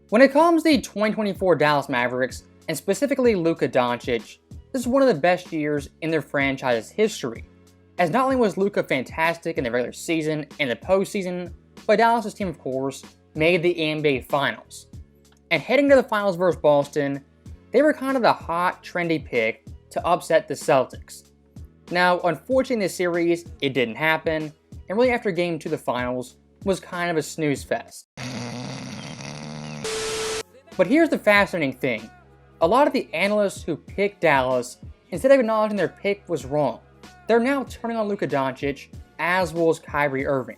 When it comes to the 2024 Dallas Mavericks, and specifically Luka Doncic, this is one of the best years in their franchise's history, as not only was Luka fantastic in the regular season and the postseason, but Dallas' team, of course, made the NBA Finals. And heading to the Finals versus Boston, they were kind of the hot, trendy pick to upset the Celtics. Now, unfortunately in this series, it didn't happen, and really after Game 2 of the Finals was kind of a snooze fest. But here's the fascinating thing. A lot of the analysts who picked Dallas, instead of acknowledging their pick was wrong, they're now turning on Luka Doncic, as well as Kyrie Irving.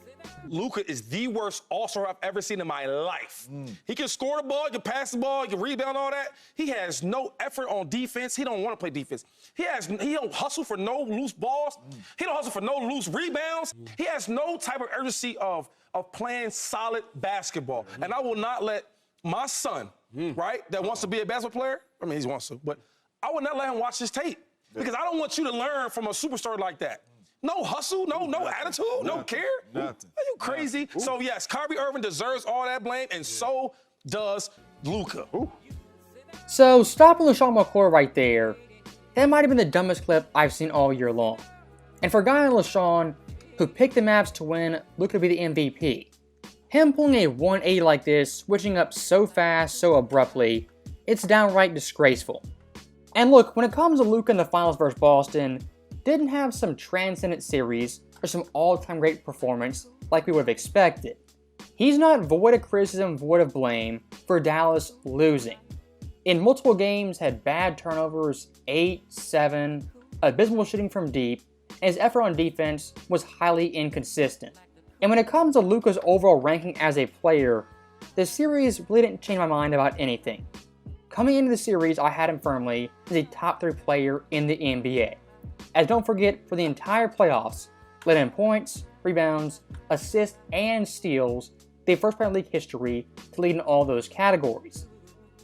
Luka is the worst all-star I've ever seen in my life. He can score the ball, he can pass the ball, he can rebound, all that. He has no effort on defense. He don't want to play defense. He don't hustle for no loose balls. He don't hustle for no loose rebounds. He has no type of urgency of playing solid basketball. And I will not let my son, right, that wants to be a basketball player, I mean, he wants to, but I will not let him watch his tape because I don't want you to learn from a superstar like that. No hustle, no attitude, no care. Nothing. Are you crazy? So yes, Kyrie Irving deserves all that blame, and so does Luka. So stopping LaShawn McCoy right there, that might have been the dumbest clip I've seen all year long. And for a guy like LaShawn, who picked the Mavs to win, Luka to be the MVP, him pulling a 180 like this, switching up so fast, so abruptly, it's downright disgraceful. And look, when it comes to Luka in the Finals versus Boston, didn't have some transcendent series or some all-time great performance like we would have expected. He's not void of criticism, void of blame for Dallas losing. In multiple games, had bad turnovers, 8, 7, abysmal shooting from deep, and his effort on defense was highly inconsistent. And when it comes to Luka's overall ranking as a player, the series really didn't change my mind about anything. Coming into the series, I had him firmly as a top 3 player in the NBA. As don't forget, for the entire playoffs, led in points, rebounds, assists, and steals, the first player in league history to lead in all those categories.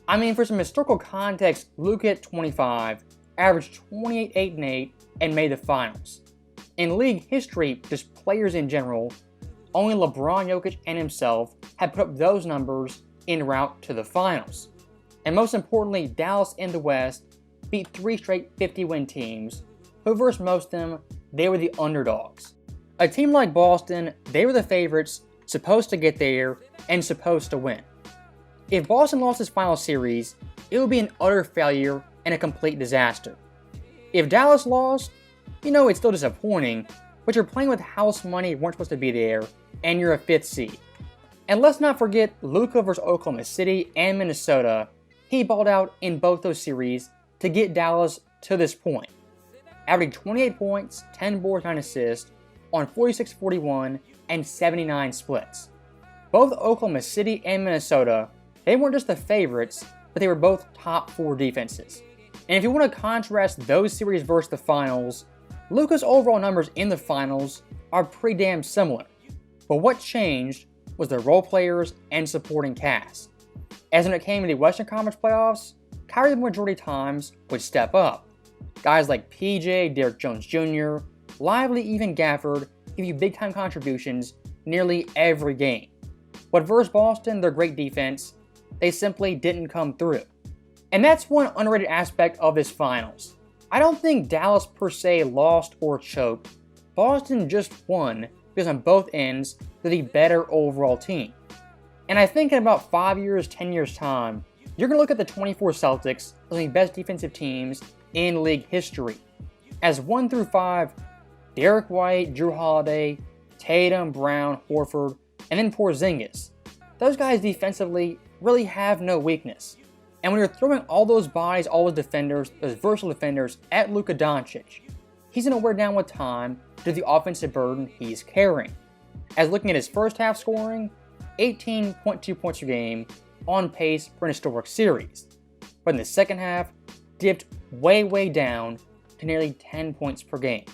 I mean, for some historical context, Luka at 25, averaged 28, 8, and 8, and made the Finals. In league history, just players in general, only LeBron, Jokic, and himself had put up those numbers en route to the Finals. And most importantly, Dallas in the West beat 3 straight 50-win teams, who versus most of them, they were the underdogs. A team like Boston, they were the favorites, supposed to get there, and supposed to win. If Boston lost this final series, it would be an utter failure and a complete disaster. If Dallas lost, it's still disappointing, but you're playing with house money, weren't supposed to be there, and you're a 5th seed. And let's not forget Luka versus Oklahoma City and Minnesota. He balled out in both those series to get Dallas to this point, averaging 28 points, 10 boards, 9 assists on 46-41 and 79 splits. Both Oklahoma City and Minnesota, they weren't just the favorites, but they were both top 4 defenses. And if you want to contrast those series versus the Finals, Luka's overall numbers in the Finals are pretty damn similar. But what changed was the role players and supporting cast. As when it came to the Western Conference playoffs, Kyrie the majority of times would step up. Guys like PJ, Derrick Jones Jr., Lively, even Gafford give you big-time contributions nearly every game. But versus Boston, their great defense, they simply didn't come through. And that's one underrated aspect of this Finals. I don't think Dallas per se lost or choked. Boston just won because on both ends, they're the better overall team. And I think in about 5 years, 10 years time, you're going to look at the 24 Celtics as the best defensive teams in league history. As 1 through 5, Derek White, Drew Holiday, Tatum, Brown, Horford, and then Porzingis. Those guys defensively really have no weakness. And when you're throwing all those bodies, all those defenders, those versatile defenders at Luka Doncic, he's going to wear down with time due to the offensive burden he's carrying. As looking at his first half scoring, 18.2 points per game, on pace for an historic series. But in the second half, dipped way down to nearly 10 points per game.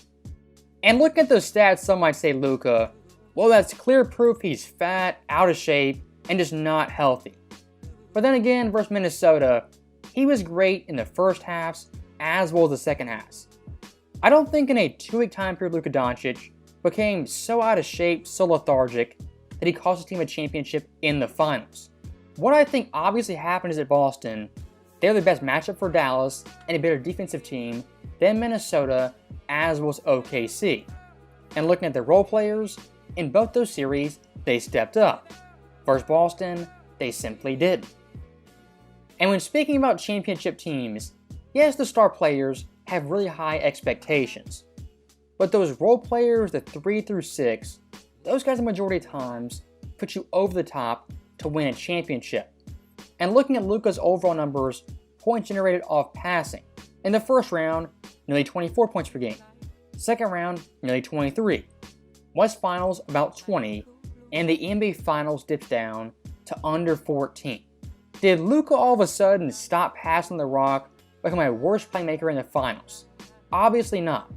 And looking at those stats, some might say Luka, well, that's clear proof he's fat, out of shape, and just not healthy. But then again, versus Minnesota, he was great in the first halves as well as the second halves. I don't think in a 2-week time period Luka Doncic became so out of shape, so lethargic, that he cost his team a championship in the Finals. What I think obviously happened is at Boston, they're the best matchup for Dallas and a better defensive team than Minnesota, as was OKC. And looking at their role players, in both those series, they stepped up. Versus Boston, they simply didn't. And when speaking about championship teams, yes, the star players have really high expectations. But those role players, the 3 through 6, those guys the majority of times put you over the top to win a championship. And looking at Luka's overall numbers, points generated off passing. In the first round, nearly 24 points per game. Second round, nearly 23. West Finals, about 20. And the NBA Finals dipped down to under 14. Did Luka all of a sudden stop passing the rock, become a worse playmaker in the finals? Obviously not.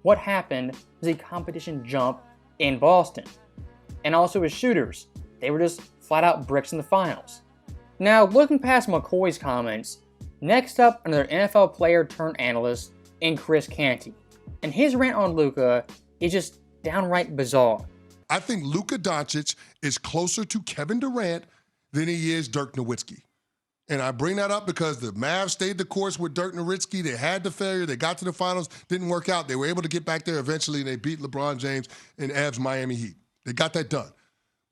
What happened was a competition jump in Boston. And also his shooters. They were just flat out bricks in the finals. Now, looking past McCoy's comments, next up another NFL player turned analyst in Chris Canty. And his rant on Luka is just downright bizarre. I think Luka Doncic is closer to Kevin Durant than he is Dirk Nowitzki. And I bring that up because the Mavs stayed the course with Dirk Nowitzki. They had the failure. They got to the finals. Didn't work out. They were able to get back there eventually, and they beat LeBron James and Ev's Miami Heat. They got that done.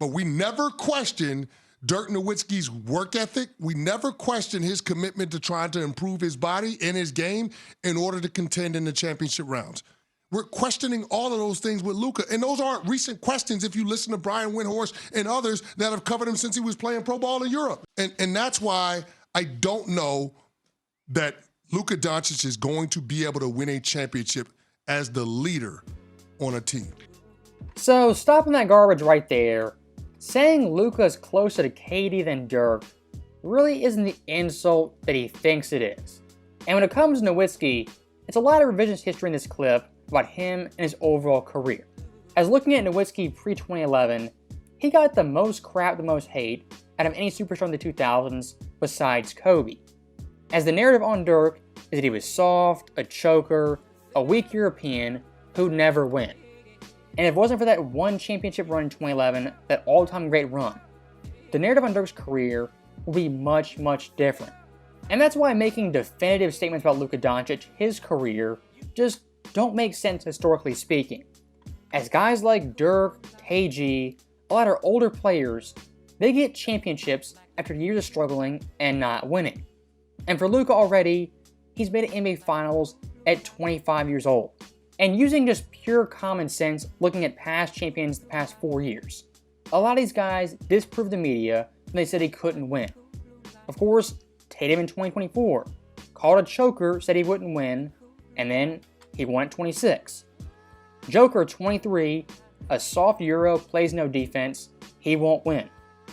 But we never questioned Dirk Nowitzki's work ethic. We never questioned his commitment to trying to improve his body and his game in order to contend in the championship rounds. We're questioning all of those things with Luka. And those aren't recent questions if you listen to Brian Windhorst and others that have covered him since he was playing pro ball in Europe. And that's why I don't know that Luka Doncic is going to be able to win a championship as the leader on a team. So, stopping that garbage right there, saying Luka's closer to KD than Dirk really isn't the insult that he thinks it is. And when it comes to Nowitzki, it's a lot of revisionist history in this clip about him and his overall career. As looking at Nowitzki pre-2011, he got the most crap, the most hate out of any superstar in the 2000s besides Kobe. As the narrative on Dirk is that he was soft, a choker, a weak European who'd never win. And if it wasn't for that one championship run in 2011, that all-time great run, the narrative on Dirk's career will be much, much different. And that's why making definitive statements about Luka Doncic, his career, just don't make sense historically speaking. As guys like Dirk, KG, a lot of older players, they get championships after years of struggling and not winning. And for Luka already, he's made it NBA Finals at 25 years old. And using just pure common sense, looking at past champions the past 4 years, a lot of these guys disproved the media when they said he couldn't win. Of course, Tatum in 2024, called a choker, said he wouldn't win, and then he won at 26. Joker 23, a soft Euro, plays no defense, he won't win.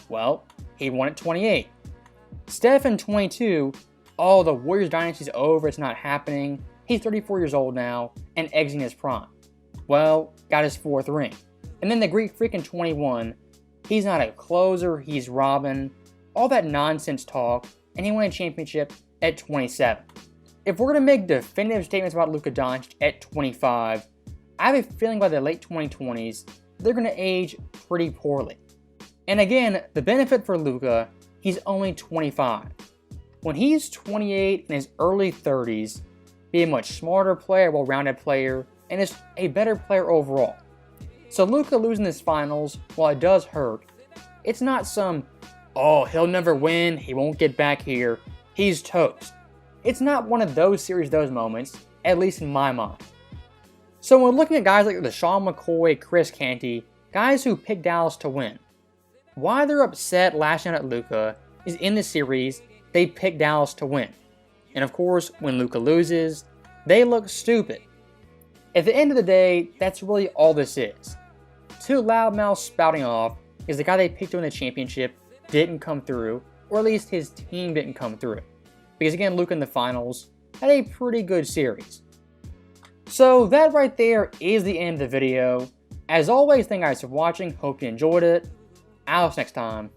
Well, he won at 28. Steph in 22, oh, the Warriors dynasty's over, it's not happening. He's 34 years old now and exiting his prime. Well, got his 4th ring. And then the Greek Freak in 21, he's not a closer, he's robbing, all that nonsense talk, and he won a championship at 27. If we're going to make definitive statements about Luka Doncic at 25, I have a feeling by the late 2020s, they're going to age pretty poorly. And again, the benefit for Luka, he's only 25. When he's 28 in his early 30s, be a much smarter player, well-rounded player, and is a better player overall. So Luka losing this finals, while it does hurt, it's not some, oh, he'll never win, he won't get back here, he's toast. It's not one of those series, those moments, at least in my mind. So when looking at guys like Sean McCoy, Chris Canty, guys who picked Dallas to win, why they're upset lashing out at Luka is in the series, they picked Dallas to win. And of course, when Luka loses, they look stupid. At the end of the day, that's really all this is. Two loudmouths spouting off is the guy they picked to win the championship didn't come through, or at least his team didn't come through. Because again, Luka in the finals had a pretty good series. So that right there is the end of the video. As always, thank you guys for watching, hope you enjoyed it. I'll see you next time.